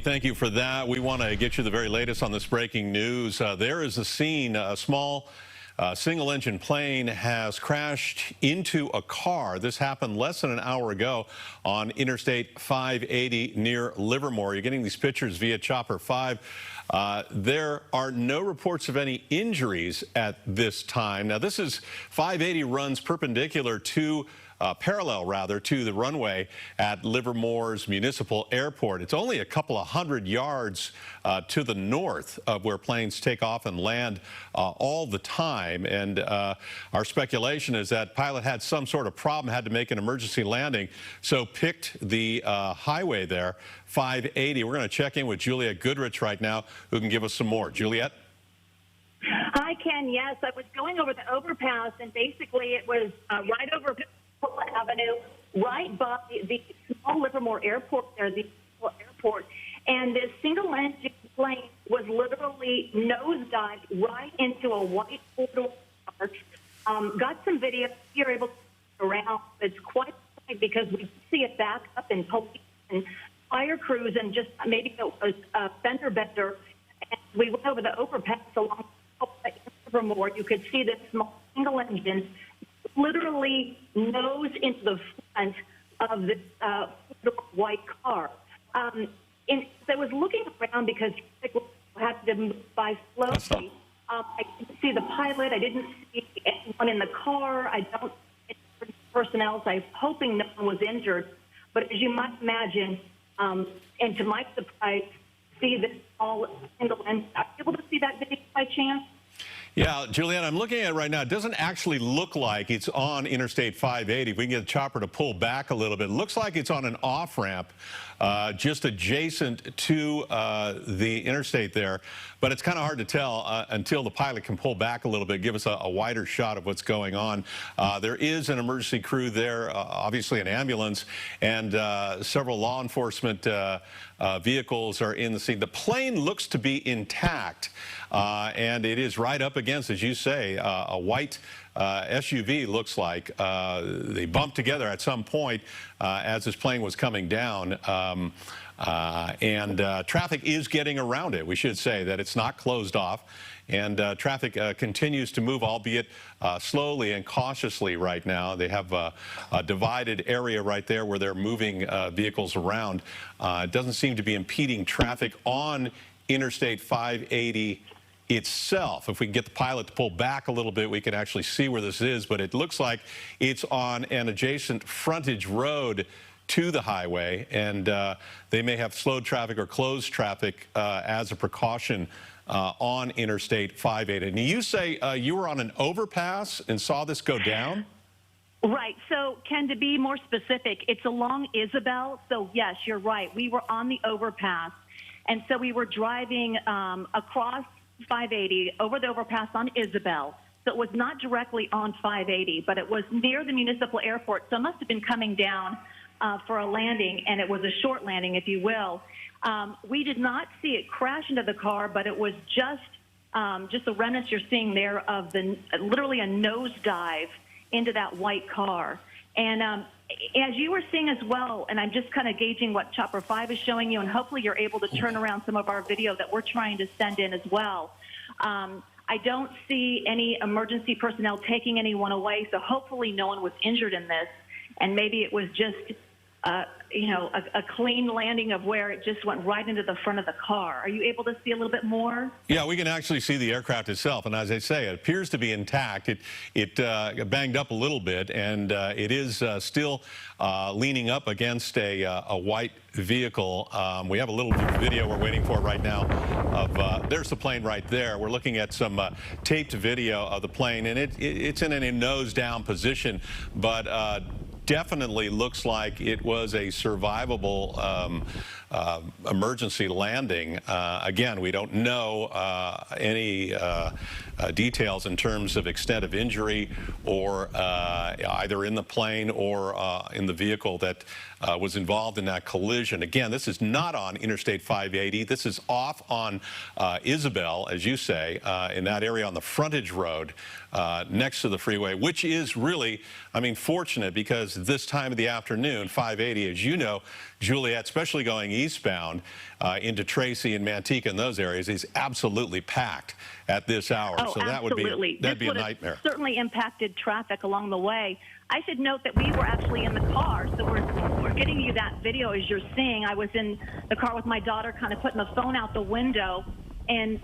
Thank you for that. We want to get you the very latest on this breaking news. There is a scene. A small single-engine plane has crashed into a car. This happened less than an hour ago on Interstate 580 near Livermore. You're getting these pictures via Chopper 5. There are no reports of any injuries at this time. Now, this is 580 runs perpendicular to parallel to the runway at Livermore's Municipal Airport. It's only a couple of hundred yards to the north of where planes take off and land all the time. And our speculation is that pilot had some sort of problem, had to make an emergency landing, so picked the highway there, 580. We're going to check in with Juliet Goodrich right now, who can give us some more. Juliet? Hi, Ken. Yes, I was going over the overpass, and basically it was right over Avenue, right by the small Livermore Airport there, the airport, and this single-engine plane was literally nosedived right into a white four-door car. Got some video. You're able to see around. It's quite funny because we see it back up in police and fire crews, and just maybe it was a fender bender. And we went over the overpass along Livermore. You could see this small single-engine literally nose into the front of this white car. And I was looking around because it had to move by slowly. I didn't see the pilot. I didn't see anyone in the car. I don't see personnel. So I was hoping no one was injured. But as you might imagine, and to my surprise, see this small single engine. Are you able to see that video by chance? Yeah, Juliet, I'm looking at it right now. It doesn't actually look like it's on Interstate 580. If we can get the chopper to pull back a little bit, it looks like it's on an off-ramp just adjacent to the interstate there. But it's kind of hard to tell until the pilot can pull back a little bit, give us a wider shot of what's going on. There is an emergency crew there, obviously an ambulance, and several law enforcement vehicles are in the scene. The plane looks to be intact, and it is right up against, as you say, a white SUV. Looks like they bumped together at some point as this plane was coming down, and traffic is getting around it. We should say that it's not closed off, and traffic continues to move, albeit slowly and cautiously right now. They have a divided area right there where they're moving vehicles around. It doesn't seem to be impeding traffic on Interstate 580 itself. If we can get the pilot to pull back a little bit, we can actually see where this is, but it looks like it's on an adjacent frontage road to the highway, and they may have slowed traffic or closed traffic as a precaution on Interstate 580. And you say you were on an overpass and saw this go down? Right. So, Ken, to be more specific, it's along Isabel. So, yes, you're right. We were on the overpass, and so we were driving across 580 over the overpass on Isabel. So it was not directly on 580, but it was near the municipal airport. So it must have been coming down for a landing, and it was a short landing, if you will. We did not see it crash into the car, but it was just the remnants you're seeing there of literally a nosedive into that white car. And as you were seeing as well, and I'm just kind of gauging what Chopper 5 is showing you, and hopefully you're able to turn around some of our video that we're trying to send in as well. I don't see any emergency personnel taking anyone away, so hopefully no one was injured in this, and maybe it was just you know, a clean landing of where it just went right into the front of the car. Are you able to see a little bit more? Yeah, we can actually see the aircraft itself, and as I say, it appears to be intact. It banged up a little bit, and it is still leaning up against a white vehicle. We have a little video we're waiting for right now of, there's the plane right there. We're looking at some taped video of the plane, and it's in a nose-down position, but definitely looks like it was a survivable emergency landing. Again, we don't know any details in terms of extent of injury or either in the plane or in the vehicle that was involved in that collision. Again, this is not on Interstate 580. This is off on Isabel, as you say, in that area on the frontage road next to the freeway, which is really, I mean, fortunate, because this time of the afternoon, 580, as you know, Juliet, especially going eastbound into Tracy and Manteca and those areas, is absolutely packed at this hour. Oh, so absolutely. that'd be a This would nightmare. have certainly impacted traffic along the way. I should note that we were actually in the car, so we're getting you that video as you're seeing. I was in the car with my daughter, kind of putting the phone out the window, and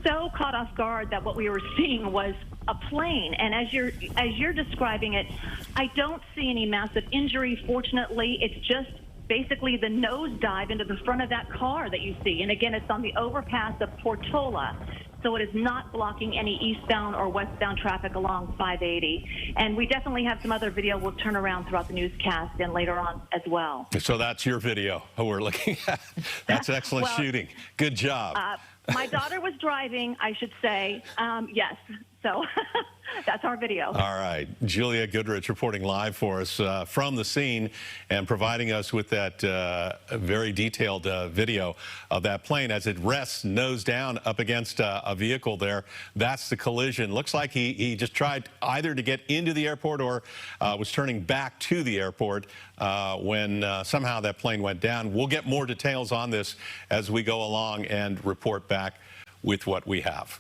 so caught off guard that what we were seeing was a plane. And as you're describing it, I don't see any massive injury. Fortunately, it's just basically the nosedive into the front of that car that you see. And again, it's on the overpass of Portola. So it is not blocking any eastbound or westbound traffic along 580. And we definitely have some other video we'll turn around throughout the newscast and later on as well. So that's your video we're looking at. That's excellent shooting. Good job. My daughter was driving, I should say. Yes. So that's our video. All right. Julia Goodrich reporting live for us from the scene and providing us with that very detailed video of that plane as it rests nose down up against a vehicle there. That's the collision. Looks like he just tried either to get into the airport or was turning back to the airport when somehow that plane went down. We'll get more details on this as we go along and report back with what we have.